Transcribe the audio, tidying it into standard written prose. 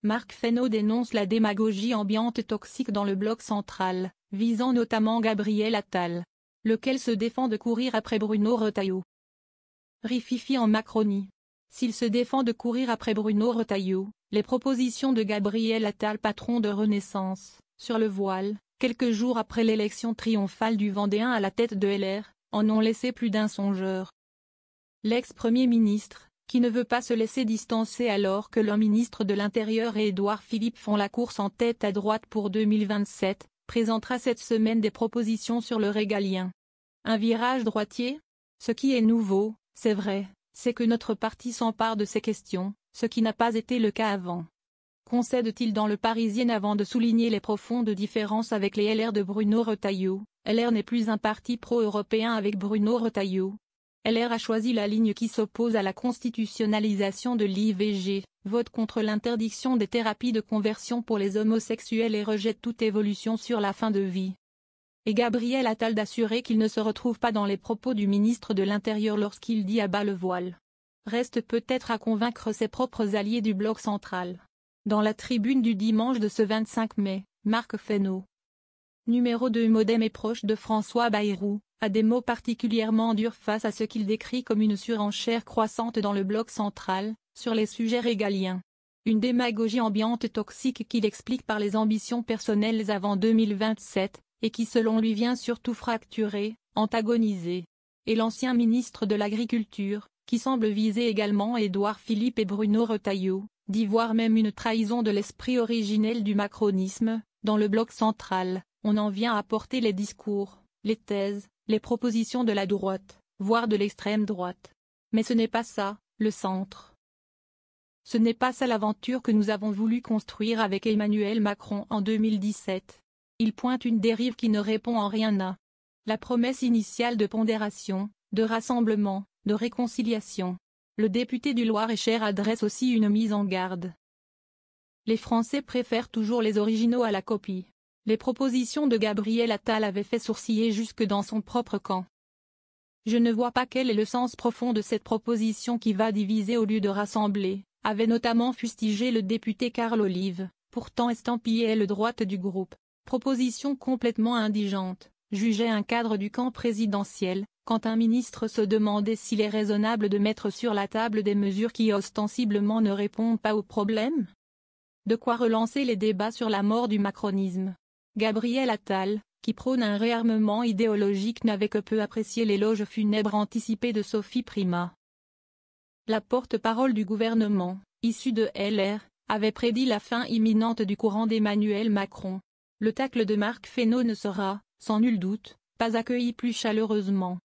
Marc Fesneau dénonce la démagogie ambiante toxique dans le bloc central, visant notamment Gabriel Attal, lequel se défend de courir après Bruno Retailleau. Rififi en Macronie. S'il se défend de courir après Bruno Retailleau, les propositions de Gabriel Attal, patron de Renaissance, sur le voile, quelques jours après l'élection triomphale du Vendéen à la tête de LR, en ont laissé plus d'un songeur. L'ex-premier ministre, qui ne veut pas se laisser distancer alors que le ministre de l'Intérieur et Édouard Philippe font la course en tête à droite pour 2027, présentera cette semaine des propositions sur le régalien. Un virage droitier? Ce qui est nouveau, c'est vrai, c'est que notre parti s'empare de ces questions, ce qui n'a pas été le cas avant. Concède-t-il dans Le Parisien avant de souligner les profondes différences avec les LR de Bruno Retailleau. LR n'est plus un parti pro-européen avec Bruno Retailleau. LR a choisi la ligne qui s'oppose à la constitutionnalisation de l'IVG, vote contre l'interdiction des thérapies de conversion pour les homosexuels et rejette toute évolution sur la fin de vie. Et Gabriel Attal d'assurer qu'il ne se retrouve pas dans les propos du ministre de l'Intérieur lorsqu'il dit à bas le voile. Reste peut-être à convaincre ses propres alliés du bloc central. Dans la tribune du dimanche de ce 25 mai, Marc Fesneau, numéro 2 Modem et proche de François Bayrou, a des mots particulièrement durs face à ce qu'il décrit comme une surenchère croissante dans le bloc central, sur les sujets régaliens. Une démagogie ambiante toxique qu'il explique par les ambitions personnelles avant 2027, et qui selon lui vient surtout fracturer, antagoniser. Et l'ancien ministre de l'Agriculture, qui semble viser également Édouard Philippe et Bruno Retailleau, dit voir même une trahison de l'esprit originel du macronisme. Dans le bloc central, on en vient à porter les discours, les thèses, les propositions de la droite, voire de l'extrême droite. Mais ce n'est pas ça, le centre. Ce n'est pas ça l'aventure que nous avons voulu construire avec Emmanuel Macron en 2017. Il pointe une dérive qui ne répond en rien à la promesse initiale de pondération, de rassemblement, de réconciliation. Le député du Loir-et-Cher adresse aussi une mise en garde. Les Français préfèrent toujours les originaux à la copie. Les propositions de Gabriel Attal avaient fait sourciller jusque dans son propre camp. Je ne vois pas quel est le sens profond de cette proposition qui va diviser au lieu de rassembler, avait notamment fustigé le député Carl Olive, pourtant estampillé aile droite du groupe. Proposition complètement indigente, jugeait un cadre du camp présidentiel, quand un ministre se demandait s'il est raisonnable de mettre sur la table des mesures qui ostensiblement ne répondent pas au problème. De quoi relancer les débats sur la mort du macronisme. Gabriel Attal, qui prône un réarmement idéologique, n'avait que peu apprécié l'éloge funèbre anticipé de Sophie Primas. La porte-parole du gouvernement, issue de LR, avait prédit la fin imminente du courant d'Emmanuel Macron. Le tacle de Marc Fesneau ne sera, sans nul doute, pas accueilli plus chaleureusement.